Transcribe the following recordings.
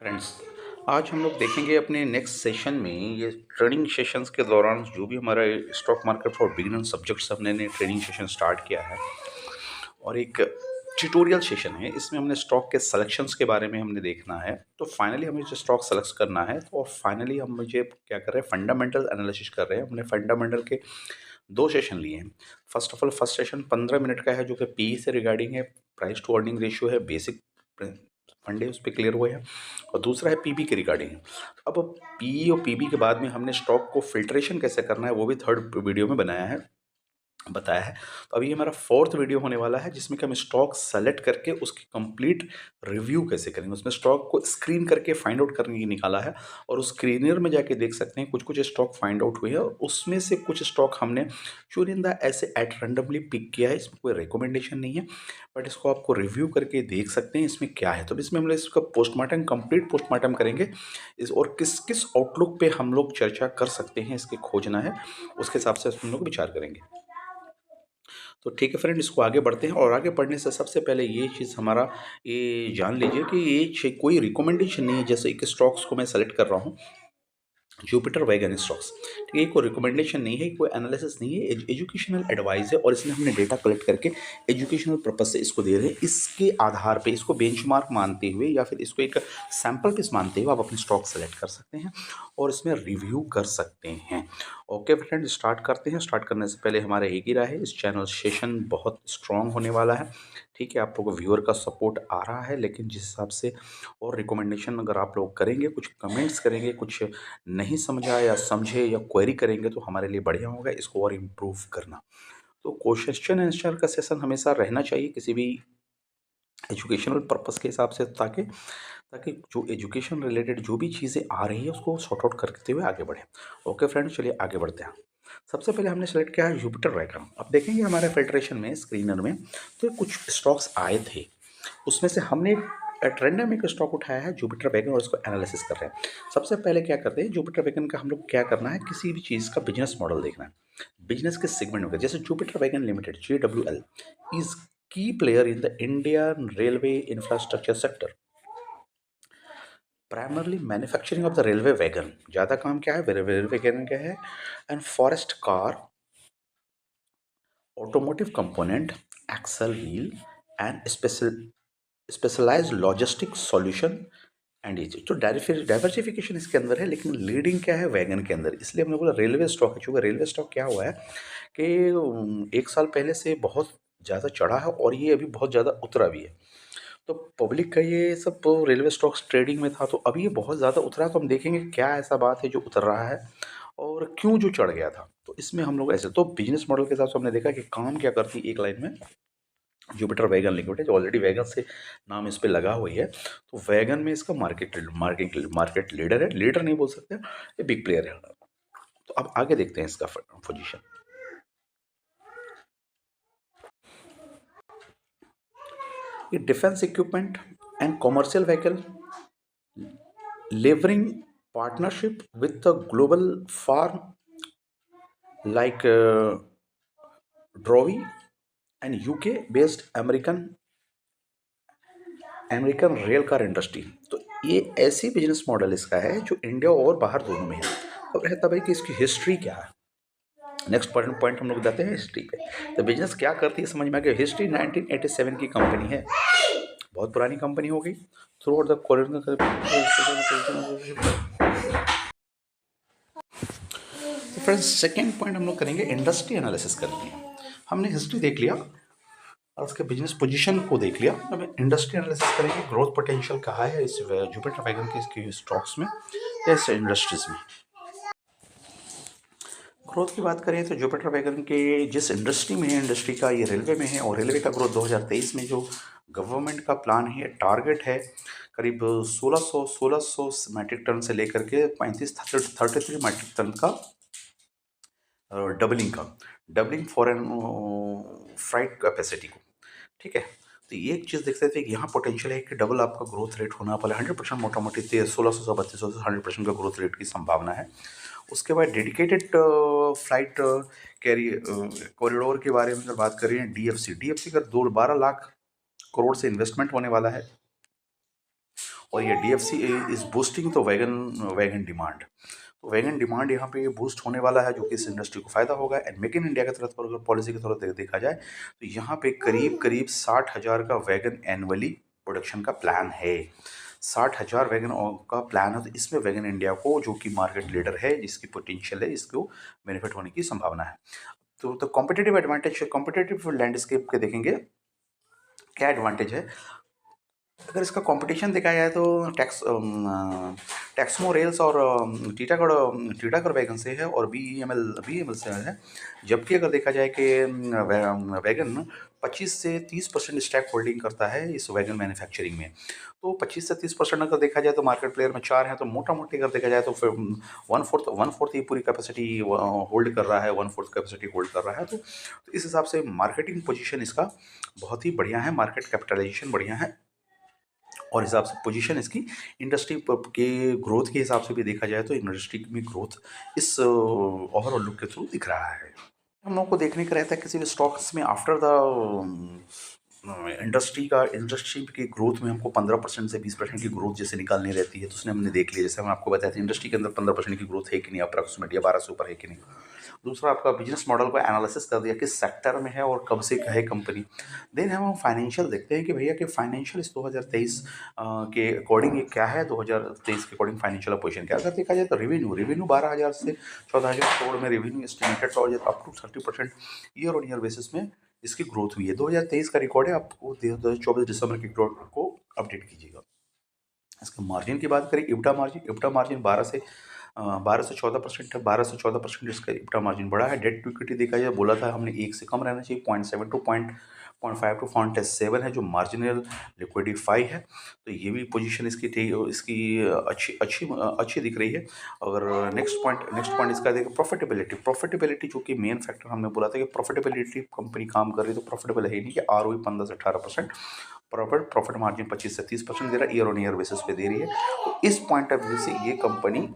Friends, आज हम लोग देखेंगे अपने नेक्स्ट सेशन में ये ट्रेनिंग सेशंस के दौरान जो भी हमारा stock market for beginner subjects हमने ने ट्रेनिंग सेशन स्टार्ट किया है और एक ट्यूटोरियल सेशन है। इसमें हमने स्टॉक के सिलेक्शंस के बारे में हमने देखना है। तो फाइनली हमें जो स्टॉक सेलेक्ट करना है तो फाइनली हम मुझे क्या कर रहे हैं, फंडामेंटल एनालिसिस कर रहे हैं। हमने फंडामेंटल के दो सेशन लिए हैं। First of all first session 15 minute का है जो कि पी से रिगार्डिंग है, प्राइस टू अर्निंग रेशियो है, बेसिक फंडे उस पर क्लियर हुए हैं। और दूसरा है पीबी के रिगार्डिंग है। अब पी और पीबी के बाद में हमने स्टॉक को फिल्ट्रेशन कैसे करना है वो भी थर्ड वीडियो में बताया है। तो अभी हमारा फोर्थ वीडियो होने वाला है जिसमें कि हम स्टॉक सेलेक्ट करके उसकी कंप्लीट रिव्यू कैसे करेंगे। उसमें स्टॉक को स्क्रीन करके फाइंड आउट करने की निकाला है और उस स्क्रीनर में जाके देख सकते हैं कुछ कुछ स्टॉक फाइंड आउट हुए हैं और उसमें से कुछ स्टॉक हमने चुनिंदा ऐसे एट रैंडमली पिक किया है। इसमें कोई रिकमेंडेशन नहीं है, बट इसको आपको रिव्यू करके देख सकते हैं इसमें क्या है। तो इसमें हम लोग इसका पोस्टमार्टम कंप्लीट पोस्टमार्टम करेंगे इस और किस किस आउटलुक पे हम लोग चर्चा कर सकते हैं इसके खोजना है, उसके हिसाब से हम लोग विचार करेंगे। तो ठीक है फ्रेंड, इसको आगे बढ़ते हैं और आगे बढ़ने से सबसे पहले ये चीज़ हमारा ये जान लीजिए कि कोई रिकमेंडेशन नहीं है। जैसे एक स्टॉक्स को मैं सेलेक्ट कर रहा हूँ, जुपिटर वैगन स्टॉक्स, ठीक है। ये कोई रिकमेंडेशन नहीं है, कोई एनालिसिस नहीं है, एजुकेशनल एडवाइस है और इसमें हमने डेटा कलेक्ट करके एजुकेशनल पर्पज से इसको दे रहे हैं। इसके आधार पे इसको बेंचमार्क मानते हुए या फिर इसको एक सैंपल पीस मानते हुए आप अपने स्टॉक सेलेक्ट कर सकते हैं और इसमें रिव्यू कर सकते हैं। ओके फ्रेंड, स्टार्ट करते हैं। स्टार्ट करने से पहले हमारा एक ही राय है, इस चैनल सेशन बहुत स्ट्रांग होने वाला है, ठीक है। आप लोगों को व्यूअर का सपोर्ट आ रहा है, लेकिन जिस हिसाब से और रिकमेंडेशन अगर आप लोग करेंगे, कुछ कमेंट्स करेंगे, कुछ नहीं समझा या समझे या क्वेरी करेंगे तो हमारे लिए बढ़िया होगा इसको और इम्प्रूव करना। तो क्वेश्चन आंसर का सेशन हमेशा रहना चाहिए किसी भी एजुकेशनल पर्पस के हिसाब से, ताकि ताकि जो एजुकेशन रिलेटेड जो भी चीज़ें आ रही है उसको सॉर्ट आउट करते हुए आगे बढ़े। ओके फ्रेंड, चलिए आगे बढ़ते हैं। सबसे पहले हमने सेलेक्ट किया है जुपिटर वैगन। अब देखेंगे हमारे फिल्ट्रेशन में स्क्रीनर में तो कुछ स्टॉक्स आए थे, उसमें से हमने एक रैंडम एक स्टॉक उठाया है जुपिटर वैगन और इसको एनालिसिस कर रहे हैं। सबसे पहले क्या करते हैं, जुपिटर वैगन का हम लोग क्या करना है, किसी भी चीज़ का बिजनेस मॉडल देखना है, बिजनेस के सेगमेंट में। जैसे Jupiter wagon limited JWL is key player in the Indian railway infrastructure sector, primarily manufacturing of the railway wagon. ज़्यादा काम क्या है, रेलवे वैगन क्या है, and forest car, automotive component, axle wheel and specialised logistic solution and ये तो diversification इसके अंदर है, लेकिन लीडिंग क्या है वैगन के अंदर। इसलिए हमने बोला रेलवे स्टॉक है। चूँकि रेलवे स्टॉक क्या हुआ है कि 1 साल पहले से बहुत ज़्यादा चढ़ा है और ये अभी बहुत ज़्यादा उतरा भी है। तो पब्लिक का ये सब तो रेलवे स्टॉक्स ट्रेडिंग में था, तो अभी ये बहुत ज़्यादा उतरा है। तो हम देखेंगे क्या ऐसा बात है जो उतर रहा है और क्यों जो चढ़ गया था। तो इसमें हम लोग ऐसे तो बिज़नेस मॉडल के हिसाब से हमने देखा कि काम क्या करती है एक लाइन में, जुपिटर वैगन लिमिटेड जो ऑलरेडी वैगन से नाम इस पे लगा हुई है। तो वैगन में इसका मार्केट लीडर है, लीडर नहीं बोल सकते, ये बिग प्लेयर है। तो अब आगे देखते हैं इसका पोजीशन। ये defence equipment and commercial vehicle leveraging partnership with the global firm like ड्रोवी and UK based American rail car industry. तो ये ऐसी बिजनेस मॉडल इसका है जो इंडिया और बाहर दोनों में है। अब रहता भाई कि इसकी हिस्ट्री क्या है। नेक्स्ट पॉइंट हम लोग जाते हैं हिस्ट्री पे। तो बिजनेस क्या करती है समझ में आ गया। हिस्ट्री 1987 की कंपनी है, बहुत पुरानी कंपनी हो गई। Through out the friends, second point हम लोग करेंगे इंडस्ट्री एनालिसिस करनी है। हमने हिस्ट्री देख लिया और उसके बिजनेस पोजीशन को देख लिया। अब इंडस्ट्री एनालिसिस करेंगे, ग्रोथ पोटेंशियल कहाँ है इस जुपिटर वैगन के इसके स्टॉक्स में या इस इंडस्ट्रीज में। ग्रोथ की बात करें तो जुपिटर वैगन के जिस इंडस्ट्री में है, इंडस्ट्री का ये रेलवे में है और रेलवे का ग्रोथ 2023 में जो गवर्नमेंट का प्लान है, टारगेट है करीब 1600 मैट्रिक टन से लेकर के 33 मैट्रिक टन का डबलिंग फॉरेन फ्राइट कैपेसिटी को, ठीक है। तो ये एक चीज़ देखते थे कि यहाँ पोटेंशियल है कि डबल आपका ग्रोथ रेट होना वाला 100% मोटा मोटी 1600 से 3200 से 100% का ग्रोथ रेट की संभावना है। उसके बाद डेडिकेटेड फ्लाइट कॉरिडोर के बारे में अगर बात करें, डीएफसी का 12 लाख करोड़ से इन्वेस्टमेंट होने वाला है और ये DFC इज बूस्टिंग तो वैगन वैगन डिमांड। तो वैगन डिमांड यहाँ पे बूस्ट होने वाला है, जो कि इस इंडस्ट्री को फायदा होगा। एंड मेक इन इंडिया की तरफ अगर पॉलिसी की तरफ देखा जाए तो यहाँ पे करीब करीब 60,000 का वैगन एनुअली प्रोडक्शन का प्लान है। 60,000 वैगन का प्लान है। तो इसमें वैगन इंडिया को, जो कि मार्केट लीडर है, जिसकी पोटेंशियल है, इसको बेनिफिट होने की संभावना है। तो कॉम्पिटेटिव एडवांटेज, कॉम्पिटेटिव लैंडस्केप के देखेंगे क्या एडवांटेज है। अगर इसका कंपटीशन देखा जाए तो टैक्समो रेल्स और टीटागढ़ वैगन से है, और बी एम एल से है। जबकि अगर देखा जाए कि वैगन 25 से 30% स्टैक होल्डिंग करता है इस वैगन मैन्युफैक्चरिंग में। तो 25 से 30% अगर देखा जाए तो मार्केट प्लेयर में 4 हैं, तो मोटा मोटी अगर देखा जाए तो फिर वन फोर्थ ये पूरी कैपेसिटी होल्ड कर रहा है, वन फोर्थ कैपेसिटी होल्ड कर रहा है। तो इस हिसाब से मार्केटिंग पोजीशन इसका बहुत ही बढ़िया है, मार्केट कैपिटलाइजेशन बढ़िया है, और हिसाब से पोजीशन इसकी इंडस्ट्री के ग्रोथ के हिसाब से भी देखा जाए तो इंडस्ट्री में ग्रोथ इस ओवरऑल लुक के थ्रू दिख रहा है। हम लोगों को देखने का रहता है किसी भी स्टॉक्स में आफ्टर द इंडस्ट्री की ग्रोथ में हमको 15% से 20% की ग्रोथ जैसे निकालनी रहती है। तो उसने हमने देख लिया, जैसे हम आपको बताया था इंडस्ट्री के अंदर 15% की ग्रोथ है कि नहीं, अप्रॉक्सीमेट या 12 से ऊपर है कि नहीं। दूसरा आपका बिजनेस मॉडल को एनालिसिस कर दिया किस सेक्टर में है और कब से है कंपनी। देन हम फाइनेंशियल देखते हैं कि भैया कि फाइनेंशियल इस 2023 के अकॉर्डिंग ये क्या है, 2023 के अकॉर्डिंग फाइनेंशियल पोजीशन क्या है। अगर देखा जाए तो रेवेन्यू 12,000 से 14,000 करोड़ में रेवेन्यू एस्टिमेटेड, और up to 30% year on year basis में इसकी ग्रोथ हुई है। 2023 का रिकॉर्ड है, आपको 2024 दिसंबर के रिकॉर्ड को अपडेट कीजिएगा। इसके मार्जिन की बात करें, इब्टा मार्जिन 12 से 14% है। 12 से 14% इसका इब्टा मार्जिन बढ़ा है। डेट टू इक्विटी देखा जाए, बोला था हमने 1 से कम रहना चाहिए, 0.7 टू 0.5 टू 0.7 है, जो मार्जिनल लिक्विडिफाई है। तो ये भी पोजीशन इसकी अच्छी दिख रही है। अगर नेक्स्ट पॉइंट इसका देखें, प्रॉफिटेबिलिटी जो कि मेन फैक्टर हमने बोला था कि प्रॉफिटेबिलिटी कंपनी काम कर रही है तो प्रॉफिटेबल है ही नहीं, कि ROE 15 से 18%, प्रॉफिट मार्जिन 25 से 30% दे रहा है, ईयर ऑन ईयर बेसिस पे दे रही है। तो इस पॉइंट ऑफ व्यू से ये कंपनी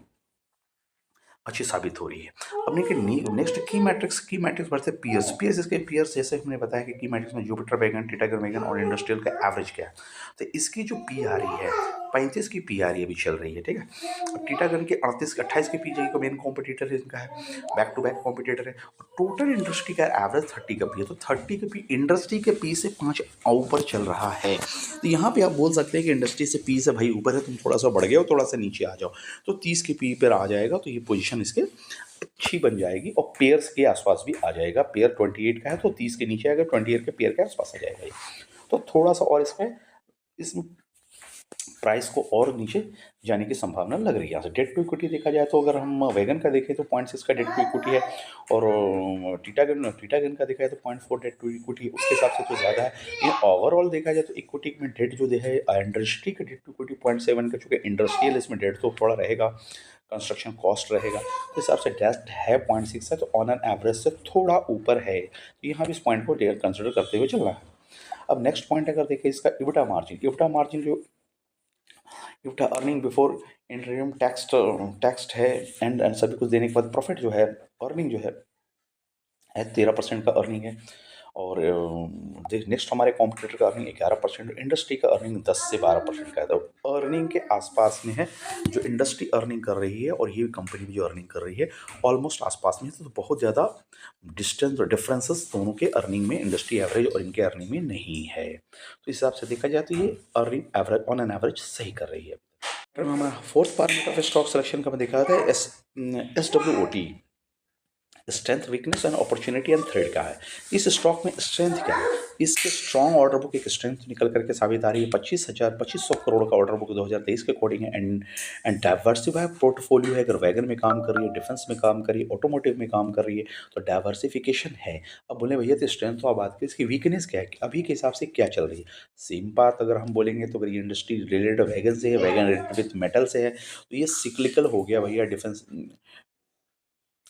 अच्छी साबित हो रही है। अब देखिए नेक्स्ट की मैट्रिक्स बढ़ते पीयर्स इसके पीयर्स, जैसे हमने बताया कि की मैट्रिक्स में जुपिटर वैगन, टिटागढ़ वैगन और इंडस्ट्रियल का एवरेज क्या है। तो इसकी जो PRE है 35 की PRE अभी चल रही है, ठीक है। अब टीटागढ़ की 28 की PRE का मेन कॉम्पिटिटर इनका है, बैक टू बैक कॉम्पिटिटर है। और टोटल इंडस्ट्री का एवरेज 30 का पी है, तो 30 का पी इंडस्ट्री के पी से 5 ऊपर चल रहा है। तो यहाँ पे आप बोल सकते हैं कि इंडस्ट्री से पी से भाई ऊपर है, तुम थोड़ा सा बढ़ गए हो, थोड़ा सा नीचे आ जाओ। तो 30 के पी पर आ जाएगा, तो ये पोजीशन इसके अच्छी बन जाएगी, और पेयर्स के आसपास भी आ जाएगा। पेयर 28 का है तो 30 के नीचे आएगा, 28 के पेयर के आसपास आ जाएगा ये। तो थोड़ा सा और इसमें इस प्राइस को और नीचे जाने की संभावना लग रही है। यहाँ से डेट टू इक्विटी देखा जाए तो अगर हम वैगन का देखें तो 0.6 का डेट टू इक्विटी है, और टीटागन का देखा जाए तो 0.4 डेट टू इक्विटी, उसके हिसाब से तो ज़्यादा है। ये ओवरऑल देखा जाए तो इक्विटी में डेट जो है इंडस्ट्री का डेट टू इक्विटी 0.7 का, चूँकि इंडस्ट्रियल इसमें डेट तो थोड़ा रहेगा, कंस्ट्रक्शन कॉस्ट रहेगा, तो हिसाब से डेट है 0.6 है, तो ऑन एन एवरेज से थोड़ा ऊपर है। तो यहाँ भी इस पॉइंट को कंसिडर करते हुए चलना है। अब नेक्स्ट पॉइंट अगर देखें इसका इबिटा मार्जिन जो इफ्टा अर्निंग बिफोर इंटरिम टैक्स है, एंड सभी कुछ देने के बाद प्रॉफिट जो है, अर्निंग जो है 13% का अर्निंग है। और नेक्स्ट हमारे कॉम्पिटिटर का अर्निंग 11%, इंडस्ट्री का अर्निंग 10 से 12% का है। तो अर्निंग के आसपास में है जो इंडस्ट्री अर्निंग कर रही है, और ये कंपनी भी जो अर्निंग कर रही है ऑलमोस्ट आसपास में है। तो बहुत ज़्यादा डिस्टेंस और डिफरेंसेस दोनों के अर्निंग में, इंडस्ट्री एवरेज और इनके अर्निंग में नहीं है। तो इस हिसाब से देखा जाए तो ये earning average on an average सही कर रही है। फिर हमारा fourth parameter of stock selection का मैं देखा था SWOT, strength, weakness and opportunity and thread का है। इस स्टॉक में स्ट्रेंथ क्या है, इसके स्ट्रॉन्ग ऑर्डर बुक एक स्ट्रेंथ निकल करके साबित आ रही है। 25,000 करोड़ का ऑर्डर बुक 2023 के अकॉर्डिंग है, एंड डाइवर्सिफाई पोर्टफोलियो है। अगर वैगन में काम कर रही है, डिफेंस में काम कर रही है, ऑटोमोटिव में काम कर रही है, तो डाइवर्सिफिकेशन है। अब बोले भैया तो स्ट्रेंथ तो आप बात करें, इसकी वीकनेस क्या है, अभी के हिसाब से क्या चल रही है। सेम बात अगर हम बोलेंगे तो अगर ये इंडस्ट्री रिलेटेड वैगन से है, वैगन रिलेटेड विथ मेटल से है, तो ये सिक्लिकल हो गया भैया। Defence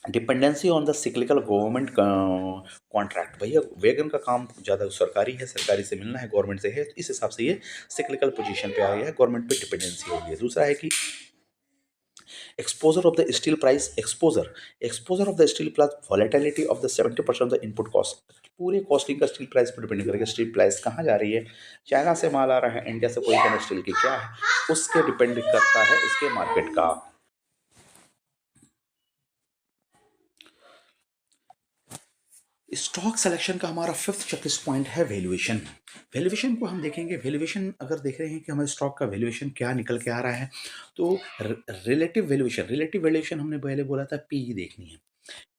dependency on the cyclical government contract, भैया वैगन का काम ज़्यादा सरकारी है, सरकारी से मिलना है, गवर्नमेंट से है, तो इस हिसाब से ये सिक्लिकल पोजीशन पे आ गया है, गवर्नमेंट पे डिपेंडेंसी हो गई है। दूसरा है कि exposure of the steel price exposure of the steel plus volatility of the 70% of the input cost, पूरे कॉस्टिंग का स्टील प्राइस पर डिपेंड करेगा। स्टील प्राइस कहाँ जा रही है, चाइना से माल आ रहा है, इंडिया से पोजीशन है स्टील की क्या है, उसके डिपेंड करता है इसके मार्केट का। स्टॉक सिलेक्शन का हमारा फिफ्थ चेकलिस्ट पॉइंट है वैल्यूएशन। वैल्यूएशन को हम देखेंगे, वैल्यूएशन अगर देख रहे हैं कि हमारे स्टॉक का वैल्यूएशन क्या निकल के आ रहा है, तो रिलेटिव वैल्यूएशन हमने पहले बोला था पी देखनी है।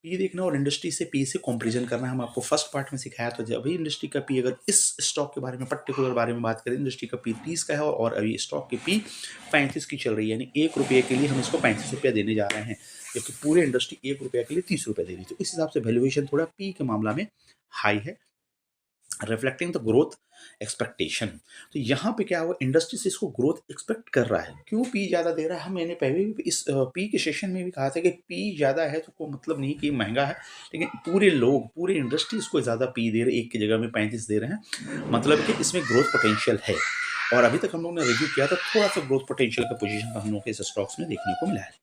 पी देखना और इंडस्ट्री से पी से कंपैरिजन करना हम आपको फर्स्ट पार्ट में सिखाया। तो जब अभी इंडस्ट्री का पी, अगर इस स्टॉक के बारे में पर्टिकुलर बारे में बात करें, इंडस्ट्री का पी 30 का है और अभी स्टॉक की पी 35 की चल रही है, यानी 1 रुपये के लिए हम इसको 35 रुपया देने जा रहे हैं, जबकि पूरे इंडस्ट्री 1 रुपया के लिए 30 रुपये दे रही है। तो इस हिसाब से वैल्यूएशन थोड़ा पी के मामला में हाई है, रिफ्लेक्टिंग द ग्रोथ एक्सपेक्टेशन। तो यहाँ पे क्या हुआ, इंडस्ट्री से इसको ग्रोथ एक्सपेक्ट कर रहा है। क्यों पी ज़्यादा दे रहा है, हम मैंने पहले भी इस पी के सेशन में भी कहा था कि पी ज़्यादा है तो कोई मतलब नहीं कि महंगा है, लेकिन पूरे लोग, पूरी इंडस्ट्री इसको ज़्यादा पी दे रहे हैं, एक की जगह में 35 दे रहे हैं, मतलब कि इसमें ग्रोथ पोटेंशियल है। और अभी तक हम लोग ने रिव्यू किया था, थोड़ा सा ग्रोथ पोटेंशियल का पोजीशन हम लोग के इस स्टॉक्स में देखने को मिला है।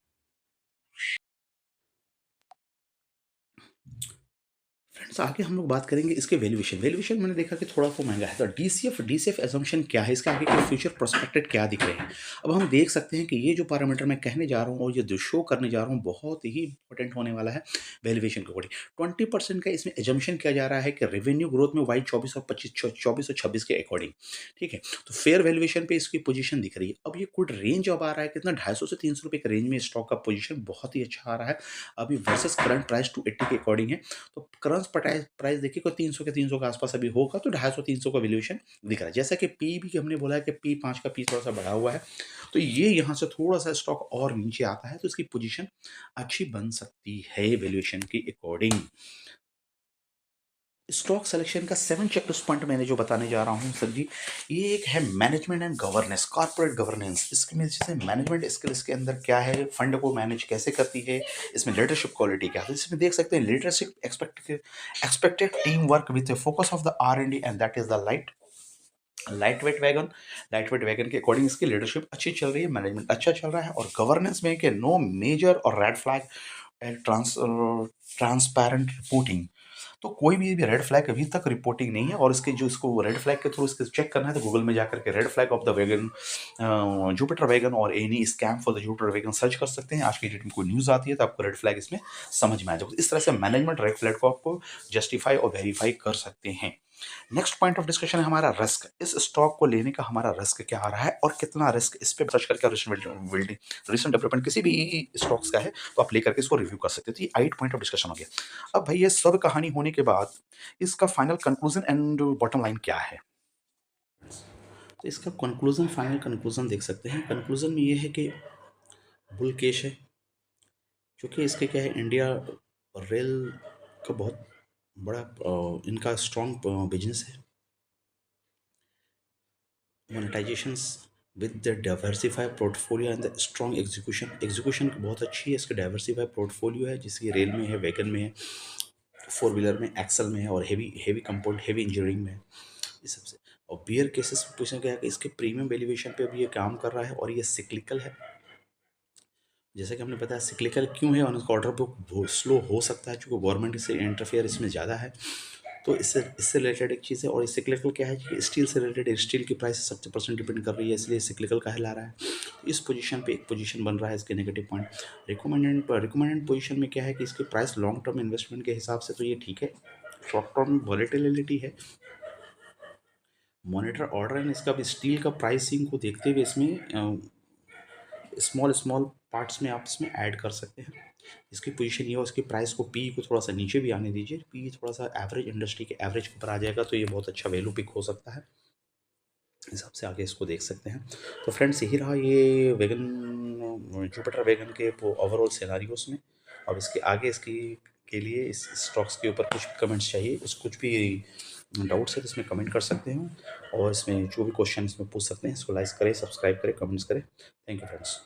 फ्रेंड्स, आगे हम लोग बात करेंगे इसके वैल्यूएशन मैंने देखा कि थोड़ा तो महंगा है। तो डीसीएफ एजम्पशन क्या है, इसके आगे के फ्यूचर प्रोस्पेक्टेड क्या दिख रहे हैं। अब हम देख सकते हैं कि ये जो पैरामीटर मैं कहने जा रहा हूँ और ये जो शो करने जा रहा हूँ बहुत ही इंपॉर्टेंट होने वाला है वैल्यूएशन के अकॉर्डिंग। 20% का इसमें एजम्पशन किया जा रहा है कि रेवेन्यू ग्रोथ में वाई 2426 के अकॉर्डिंग, ठीक है। तो फेयर वैल्यूएशन पे इसकी पोजीशन दिख रही है। अब ये कुछ रेंज अब आ रहा है कितना, 250 से 300 रुपये के रेंज में स्टॉक का पोजीशन बहुत ही अच्छा आ रहा है अभी वर्सेस करंट प्राइस 280 के अकॉर्डिंग है। तो करंट प्राइस देखिए कोई 300 के 300 के आसपास अभी होगा, तो 250-300 का वैल्यूएशन दिख रहा है। जैसा कि पी भी हमने बोला है कि पी 5 का पी थोड़ा सा बढ़ा हुआ है, तो ये यहाँ से थोड़ा सा स्टॉक और नीचे आता है तो इसकी पोजीशन अच्छी बन सकती है वैल्यूएशन के अकॉर्डिंग। स्टॉक सिलेक्शन का 7 चेकलिस्ट पॉइंट मैंने जो बताने जा रहा हूँ सर जी, ये एक है management and governance, corporate governance. इसके में जैसे मैनेजमेंट स्किल्स के अंदर क्या है, फंड को मैनेज कैसे करती है, इसमें लीडरशिप क्वालिटी क्या है। तो इसमें देख सकते हैं leadership expected team work with focus of the R&D and that is the light weight wagon के अकॉर्डिंग इसकी लीडरशिप अच्छी चल रही है, मैनेजमेंट अच्छा चल रहा है। और गवर्नेंस में कि नो मेजर और red flag and transparent reporting. तो कोई भी रेड फ्लैग अभी तक रिपोर्टिंग नहीं है, और इसके जो इसको रेड फ्लैग के थ्रू इसके चेक करना है तो गूगल में जाकर के red flag of the wagon, Jupiter wagon और any scam for the Jupiter wagon search कर सकते हैं। आज की डेट में कोई न्यूज़ आती है तो आपको रेड फ्लैग इसमें समझ में आ जाएगा। इस तरह से मैनेजमेंट रेड फ्लैग को आपको जस्टिफाई और वेरीफाई कर सकते हैं। नेक्स्ट पॉइंट ऑफ डिस्कशन है हमारा रिस्क। इस स्टॉक को लेने का हमारा रिस्क क्या आ रहा है और कितना रिस्क, इस पे सर्च करके रिसेंट डेवलपमेंट किसी भी स्टॉक्स का है तो आप लेकर के इसको रिव्यू कर सकते हो। तो ये 8 पॉइंट ऑफ डिस्कशन हो गया। अब भाई ये सब कहानी होने के बाद इसका final conclusion and bottom line क्या है। तो इसका कंक्लूजन, फाइनल कंक्लूजन देख सकते हैं। कंक्लूजन में ये है कि बुल केस है, क्योंकि इसके क्या है, इंडिया रेल का बहुत बड़ा इनका स्ट्रॉन्ग बिजनेस है। Monetisations with the diversified portfolio and the strong execution बहुत अच्छी है। इसका डाइवर्सिफाइड पोर्टफोलियो है, जिसकी रेल में है, वैगन में है, फोर व्हीलर में, एक्सल में है और हेवी कंपाउंड हेवी इंजीनियरिंग में है, ये सबसे। और बियर केसेस पूछा गया है कि इसके प्रीमियम वैल्यूएशन पे अभी ये काम कर रहा है और ये सिक्लिकल है। जैसे कि हमने बताया सिक्लिकल क्यों है, और उसका ऑर्डर बुक स्लो हो सकता है क्योंकि गवर्नमेंट से इंटरफेयर इसमें ज़्यादा है। तो इससे रिलेटेड एक चीज़ है। और सिक्लिकल क्या है कि स्टील से रिलेटेड, स्टील की प्राइस 70% डिपेंड कर रही है, इसलिए सिक्लिकल कहला रहा है। तो इस पोजीशन पे एक पोजीशन बन रहा है इसके नेगेटिव पॉइंट। रिकमेंडेड पोजीशन में क्या है कि इसकी प्राइस लॉन्ग टर्म इन्वेस्टमेंट के हिसाब से तो ये ठीक है। शॉर्ट टर्म वॉलेटिलिटी है, मॉनिटर ऑर्डर एंड इसका भी स्टील का प्राइसिंग को देखते हुए इसमें स्मॉल स्मॉल पार्ट्स में आप इसमें ऐड कर सकते हैं। इसकी पोजीशन ये हो, इसकी प्राइस को पी को थोड़ा सा नीचे भी आने दीजिए, पी थोड़ा सा एवरेज इंडस्ट्री के एवरेज के ऊपर आ जाएगा तो ये बहुत अच्छा वैल्यू पिक हो सकता है। इस हिसाब से आगे इसको देख सकते हैं। तो फ्रेंड्स, यही रहा ये वैगन, जुपिटर वैगन के ओवरऑल सिनारियोस में। अब इसके आगे इसकी के लिए इस स्टॉक्स के ऊपर कुछ कमेंट्स चाहिए, इस कुछ भी डाउट्स है तो इसमें कमेंट कर सकते हैं, और इसमें जो भी क्वेश्चन इसमें पूछ सकते हैं। इसको लाइक करें, सब्सक्राइब करें, कमेंट्स करें। Thank you friends.